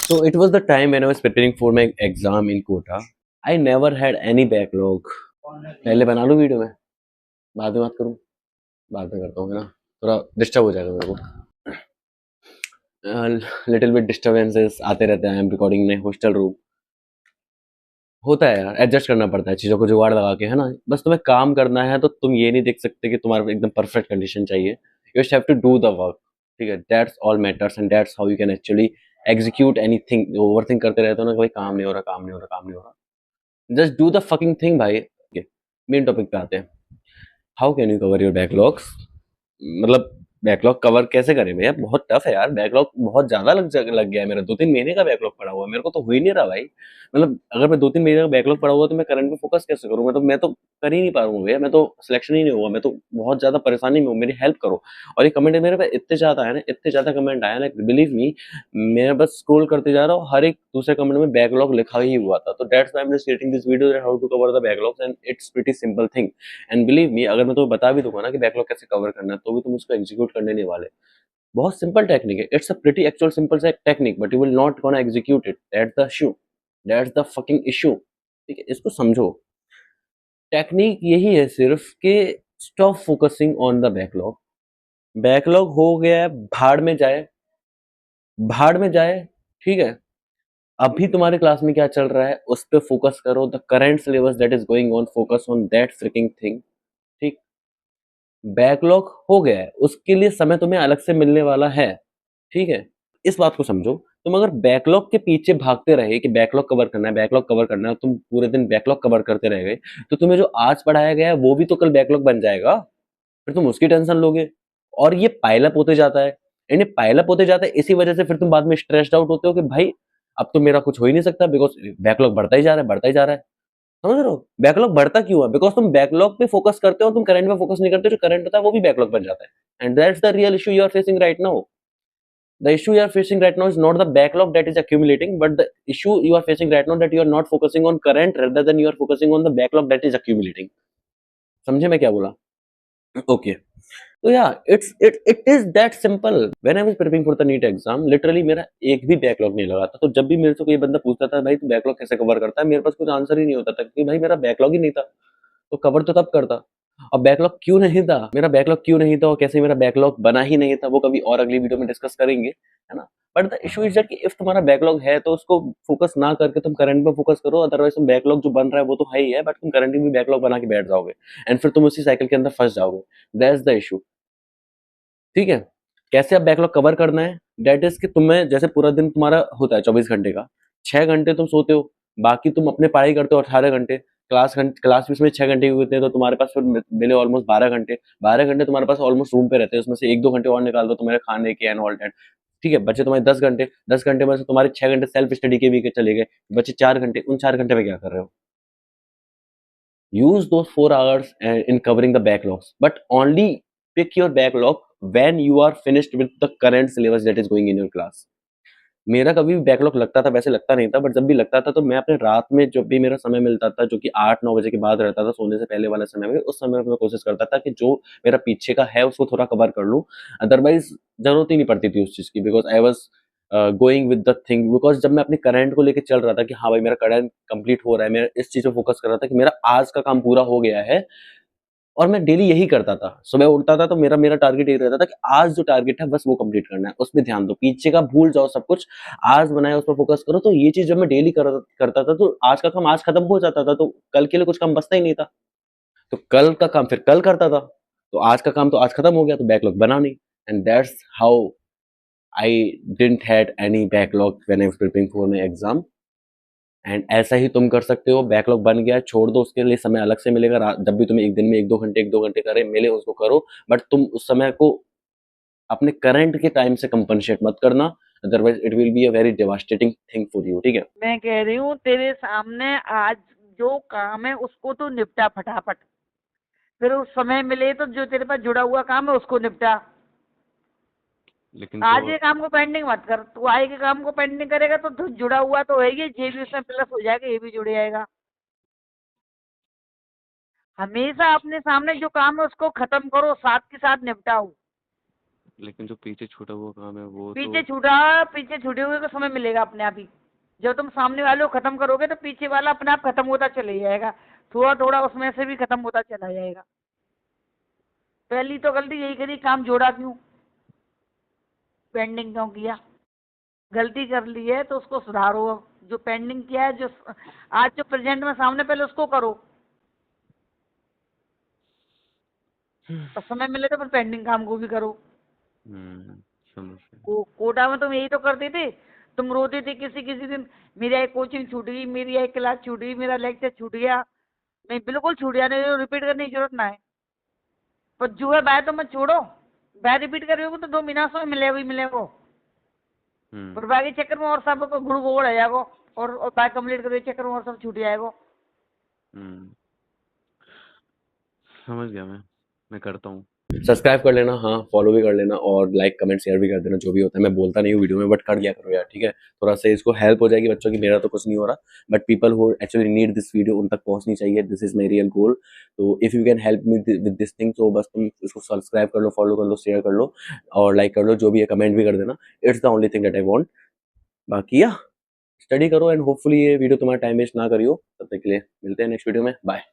So it was the time when I was preparing for my exam in Kota. I never had any backlog. पहले बना लूँ video में, बाद में बात करूँ, बाद में करता हूँ, है ना? थोड़ा डिस्टर्ब हो जाएगा मेरे को। लिटिल बिट डिस्टर्बेंसेस आते रहते हैं। I am recording in hostel room. होता है यार, एडजस्ट करना पड़ता है चीज़ों को जुगाड़ लगा के, है ना? बस तुम्हें काम करना है तो तुम ये नहीं देख सकते कि तुम्हारे एकदम परफेक्ट कंडीशन चाहिए। You just have to do the work, ठीक है? That's all matters and that's how you can actually execute anything. Overthink करते रहते हो ना कि भाई काम नहीं हो रहा, काम नहीं हो रहा, काम नहीं हो रहा। Just do the fucking thing भाई। मेन टॉपिक पे आते हैं। How can you cover your backlogs? मतलब बैकलॉग कवर कैसे करें भैया? बहुत टफ है यार। बैकलॉग बहुत ज्यादा लग गया है मेरा। 2-3 महीने का बैकलॉग पड़ा हुआ है, मेरे को तो हो ही नहीं रहा भाई। मतलब अगर मैं 2-3 महीने का बैकलॉग पड़ा हुआ तो मैं करंट में फोकस कैसे करूँ? मैं तो कर ही नहीं पा रहा हूँ भैया। मैं तो सिलेक्शन ही नहीं हुआ। मैं तो बहुत ज्यादा परेशानी में हूँ। मेरी हेल्प करो। और ये कमेंट मेरे पे इतने ज्यादा आया ना, इतने ज्यादा कमेंट आया ना, बिलीव मी। मैं बस स्क्रॉल करते जा रहा हूँ, हर एक दूसरे कमेंट में बैकलॉग लिखा ही हुआ था। तो that's why I am just creating this video, how to cover the backlogs, and it's pretty simple thing. And believe me, अगर मैं तुम्हें बता भी दूंगा ना कि बैकलॉग कैसे कवर करना है, तो भी तुम उसको एग्जीक्यूट करने नहीं वाले। बहुत सिंपल टेक्निक है। It's a pretty actual simple सा technique, but you will not gonna execute it. That's the issue, that's the fucking issue. ठीक है, इसको समझो। टेक्निक यही है सिर्फ कि stop focusing on the backlog. Backlog हो गया है, भाड़ में जाए, भाड़ में जाए। ठीक है, अभी तुम्हारे क्लास में क्या चल रहा है उस पर फोकस करो। The current syllabus that is going on, focus on that fricking thing. ठीक, बैकलॉग हो गया है, उसके लिए समय तुम्हें अलग से मिलने वाला है। ठीक है, इस बात को समझो। तुम अगर बैकलॉग के पीछे भागते रहे कि बैकलॉग कवर करना है, बैकलॉग कवर करना है, तुम पूरे दिन बैकलॉग कवर करते रह गए, तो तुम्हें जो आज पढ़ाया गया है वो भी तो कल बैकलॉग बन जाएगा। फिर तुम उसकी टेंशन लोगे, और ये पाइलअप होते जाता है। एंड ये पाइलअप होते जाता है, इसी वजह से फिर तुम बाद में स्ट्रेस्ड आउट होते हो कि भाई अब तो मेरा कुछ हो ही नहीं सकता, बिकॉज बैकलॉग बढ़ता ही जा रहा है, बढ़ता ही जा रहा है। समझ रहे हो? बैकलॉग बढ़ता क्यों है? बिकॉज तुम बैकलॉग पे फोकस करते हो, तुम करंट पे फोकस नहीं करते। जो करंट होता है वो भी बैकलॉग बन जाता है। And that's the real issue you are facing right now. The issue you are facing right now is not the backlog that is accumulating, but the issue you are facing right now that you are not focusing on current, rather than you are focusing on the backlog that is accumulating. समझे मैं क्या बोला? Okay, तो या it is that simple. When I was preparing for the NEET exam, literally मेरा एक भी backlog नहीं लगा था। तो जब भी मेरे से कोई बंदा पूछता था भाई तू बैकलॉग कैसे कवर करता है, मेरे पास कुछ आंसर ही नहीं होता था, क्योंकि भाई मेरा बैकलॉग ही नहीं था। तो कवर तो तब करता। और बैकलॉग क्यों नहीं था, मेरा बैकलॉग क्यों नहीं था और कैसे मेरा बैकलॉग बना ही नहीं था, वो कभी और अगली वीडियो में डिस्कस करेंगे, है ना? But the issue is that कि इफ तुम्हारा बैकलॉग है तो उसको फोकस ना करके तुम करंट पे फोकस करो। अदरवाइज तुम बैकलॉग जो बन रहा है वो तो है ही है, बट तुम करंट में बैकलॉग बना के बैठ जाओगे, एंड फिर तुम उसी साइकिल के अंदर फंस जाओगे। That's the issue. ठीक है, कैसे अब बैकलॉग कवर करना है? दैट इज कि तुम्हें जैसे पूरा दिन तुम्हारा होता है 24 घंटे का, 6 घंटे तुम सोते हो, बाकी तुम अपने पढ़ाई करते हो 18 घंटे। क्लास भी उसमें 6 घंटे की होते हैं, तो तुम्हारे पास फिर मिले ऑलमोस्ट 12 घंटे। 12 घंटे तुम्हारे पास ऑलमोस्ट रूम पे रहते हैं, उसमें से 1-2 घंटे और निकाल दो तुम्हारे खाने के एंड ऑल दैट। ठीक है, बचे तुम्हारे 10 घंटे। 10 घंटे में से तुम्हारे 6 घंटे सेल्फ स्टडी के भी चले गए, बचे 4 घंटे। उन 4 घंटे में क्या कर रहे हो? Use those 4 hours in covering the backlogs, but only pick your backlog when you are finished with the current syllabus that is going in your class. मेरा कभी भी बैकलॉग लगता था, वैसे लगता नहीं था, बट जब भी लगता था तो मैं अपने रात में जब भी मेरा समय मिलता था, जो कि 8-9 बजे के बाद रहता था, सोने से पहले वाले समय में, उस समय में मैं कोशिश करता था कि जो मेरा पीछे का है उसको थोड़ा कवर कर लूँ। अदरवाइज जरूरत ही नहीं पड़ती थी उस चीज़ की, because I was going with the thing. Because जब मैं अपने करंट को लेकर चल रहा था कि हाँ भाई मेरा करंट कंप्लीट हो रहा है, मैं इस चीज़ पे फोकस कर रहा था कि मेरा आज का काम पूरा हो गया है। और मैं डेली यही करता था, सुबह उठता था तो मेरा मेरा टारगेट यही रहता था कि आज जो टारगेट है बस वो कंप्लीट करना है, उसमें ध्यान दो, पीछे का भूल जाओ सब कुछ, आज बनाया उस पर फोकस करो। तो ये चीज जब मैं डेली करता था तो आज का काम आज खत्म हो जाता था, तो कल के लिए कुछ काम बचता ही नहीं था। तो कल का काम फिर कल करता था, तो आज का काम तो आज खत्म हो गया, तो बैकलॉग बना नहीं। And that's how I didn't had any backlog when I was preparing for my exam. And ऐसा ही तुम कर सकते हो। बैकलॉग बन गया, छोड़ दो, उसके लिए समय अलग से मिलेगा। जब भी तुम्हें एक दिन में 1-2 घंटे करे मिले उसको करो, बट तुम उस समय को अपने करंट के टाइम से कंपनसेट मत करना, otherwise it will be a very devastating thing for you. ठीक है, मैं कह रही हूँ तेरे सामने आज जो काम है उसको तो निपटा फटाफट, फिर उस समय मिले तो जो तेरे पास जुड़ा हुआ काम है उसको निपटा। लेकिन आज तो के काम को पेंडिंग मत कर, तू आगे के काम को पेंडिंग करेगा तो जुड़ा हुआ तो है, ये भी उसमें प्लस हो जाएगा, ये भी जुड़ जाएगा। हमेशा अपने सामने जो काम है उसको खत्म करो, साथ के साथ निपटाओ। लेकिन जो पीछे छूटा हुआ काम है वो पीछे तो छूटे हुए को समय मिलेगा अपने आप ही। जब तुम सामने वाले को खत्म करोगे तो पीछे वाला अपने आप खत्म होता चले जाएगा, थोड़ा थोड़ा उसमें से भी खत्म होता चला जाएगा। पहली तो गलती यही करी, काम जोड़ा क्यों, पेंडिंग क्यों किया। गलती कर ली है तो उसको सुधारो। अब जो पेंडिंग किया है, जो आज जो प्रेजेंट में सामने, पहले उसको करो, और समय मिले तो फिर पेंडिंग काम को भी करो। समझ गया। कोटा में तुम यही तो करते थे, तुम रोते थे किसी किसी दिन, मेरी एक कोचिंग छूट गई, मेरी एक क्लास छूट गई, मेरा लेक्चर छूट गया। नहीं, बिल्कुल छूट गया नहीं, रिपीट करने की जरूरत ना है। पर जो है बाय तो मत छोड़ो, बाय रिपीट करोगे तो 2 महीना समय मिलेगा ही मिलेगा। पर बाकी चक्कर में और सब गुड़ गोड़ आ जाएगा, और बाय कंप्लीट करने के चक्कर में और सब छूट जाएगा। समझ गया मैं करता हूँ। सब्सक्राइब कर लेना, हाँ फॉलो भी कर लेना, और लाइक कमेंट शेयर भी कर देना, जो भी होता है। मैं बोलता नहीं हूँ वीडियो में, बट कर दिया करो यार, ठीक है। थोड़ा सा इसको हेल्प हो जाएगी बच्चों की, मेरा तो कुछ नहीं हो रहा, but people who actually need this video उन तक पहुंचनी चाहिए। This is my real goal. तो if you can help me with this thing, तो बस तुम इसको सब्सक्राइब कर लो, फॉलो कर लो, शेयर कर लो, और लाइक कर लो, जो भी है कमेंट भी कर देना। It's the only thing that I want. बाकी या स्टडी करो, एंड होपफुली ये वीडियो तुम्हारा टाइम वेस्ट ना करियो। तब तक के लिए मिलते हैं नेक्स्ट वीडियो में, बाय।